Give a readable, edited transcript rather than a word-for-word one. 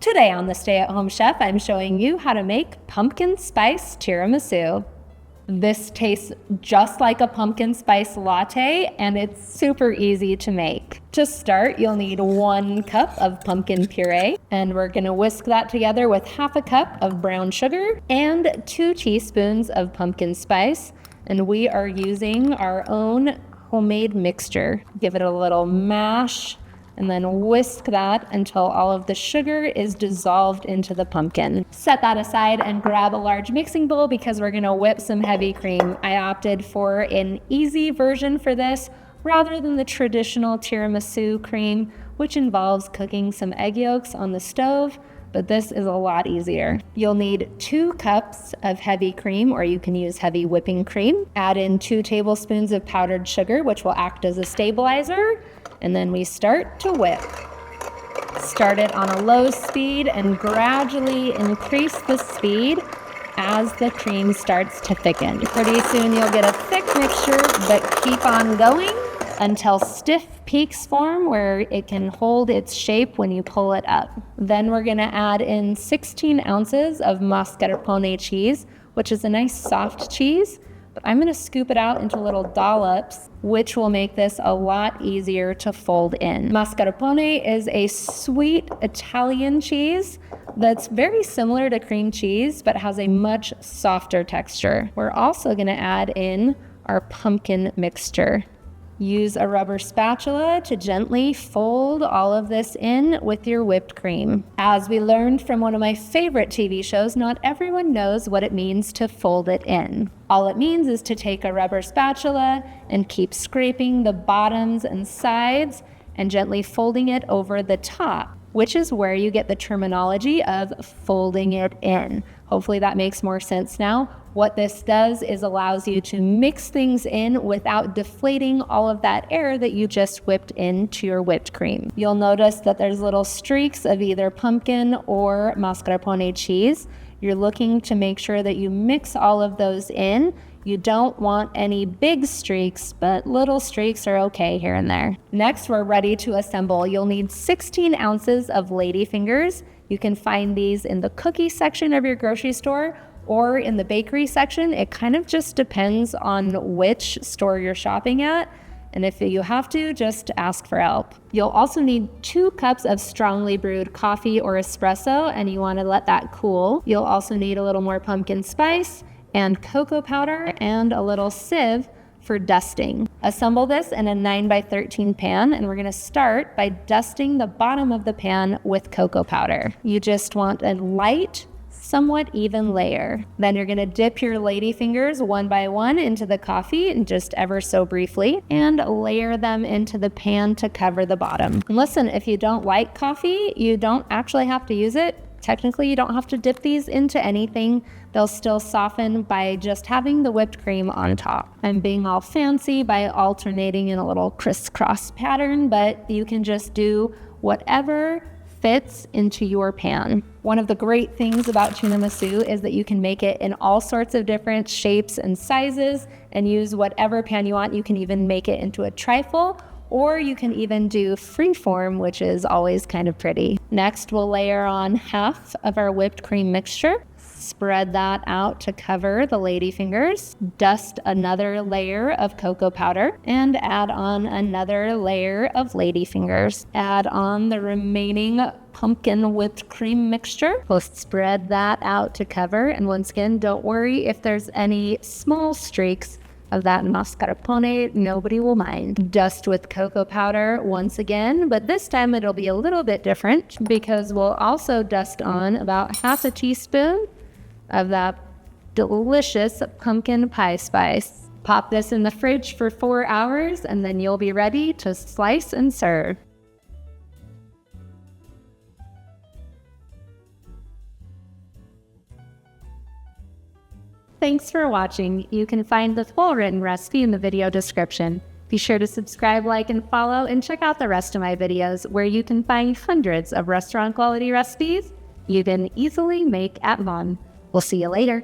Today on the Stay at Home Chef, I'm showing you how to make pumpkin spice tiramisu. This tastes just like a pumpkin spice latte, and it's super easy to make. To start, you'll need 1 cup of pumpkin puree, and we're gonna whisk that together with half a cup of brown sugar and 2 teaspoons of pumpkin spice. And we are using our own homemade mixture. Give it a little mash, and then whisk that until all of the sugar is dissolved into the pumpkin. Set that aside and grab a large mixing bowl because we're gonna whip some heavy cream. I opted for an easy version for this rather than the traditional tiramisu cream, which involves cooking some egg yolks on the stove, but this is a lot easier. You'll need 2 cups of heavy cream, or you can use heavy whipping cream. Add in 2 tablespoons of powdered sugar, which will act as a stabilizer. And then we start to whip. Start it on a low speed and gradually increase the speed as the cream starts to thicken. Pretty soon you'll get a thick mixture, but keep on going until stiff peaks form where it can hold its shape when you pull it up. Then we're gonna add in 16 ounces of mascarpone cheese, which is a nice soft cheese. But I'm gonna scoop it out into little dollops, which will make this a lot easier to fold in. Mascarpone is a sweet Italian cheese that's very similar to cream cheese, but has a much softer texture. We're also gonna add in our pumpkin mixture. Use a rubber spatula to gently fold all of this in with your whipped cream. As we learned from one of my favorite TV shows, not everyone knows what it means to fold it in. All it means is to take a rubber spatula and keep scraping the bottoms and sides and gently folding it over the top, which is where you get the terminology of folding it in. Hopefully that makes more sense now. What this does is allows you to mix things in without deflating all of that air that you just whipped into your whipped cream. You'll notice that there's little streaks of either pumpkin or mascarpone cheese. You're looking to make sure that you mix all of those in. You don't want any big streaks, but little streaks are okay here and there. Next, we're ready to assemble. You'll need 16 ounces of ladyfingers. You can find these in the cookie section of your grocery store or in the bakery section. It kind of just depends on which store you're shopping at. And if you have to, just ask for help. You'll also need 2 cups of strongly brewed coffee or espresso, and you want to let that cool. You'll also need a little more pumpkin spice and cocoa powder and a little sieve for dusting. Assemble this in a 9x13 pan, and we're gonna start by dusting the bottom of the pan with cocoa powder. You just want a light, somewhat even layer. Then you're gonna dip your ladyfingers 1 by 1 into the coffee, and just ever so briefly, and layer them into the pan to cover the bottom. And listen, if you don't like coffee, you don't actually have to use it. Technically, you don't have to dip these into anything. They'll still soften by just having the whipped cream on top. I'm being all fancy by alternating in a little crisscross pattern, but you can just do whatever fits into your pan. One of the great things about tiramisu is that you can make it in all sorts of different shapes and sizes and use whatever pan you want. You can even make it into a trifle, or you can even do freeform, which is always kind of pretty. Next, we'll layer on half of our whipped cream mixture. Spread that out to cover the ladyfingers. Dust another layer of cocoa powder and add on another layer of ladyfingers. Add on the remaining pumpkin whipped cream mixture. We'll spread that out to cover. And once again, don't worry if there's any small streaks of that mascarpone, nobody will mind. Dust with cocoa powder once again, but this time it'll be a little bit different because we'll also dust on about half a teaspoon of that delicious pumpkin pie spice. Pop this in the fridge for 4 hours and then you'll be ready to slice and serve. Thanks for watching. You can find the full written recipe in the video description. Be sure to subscribe, like, and follow, and check out the rest of my videos where you can find hundreds of restaurant quality recipes you can easily make at home. We'll see you later.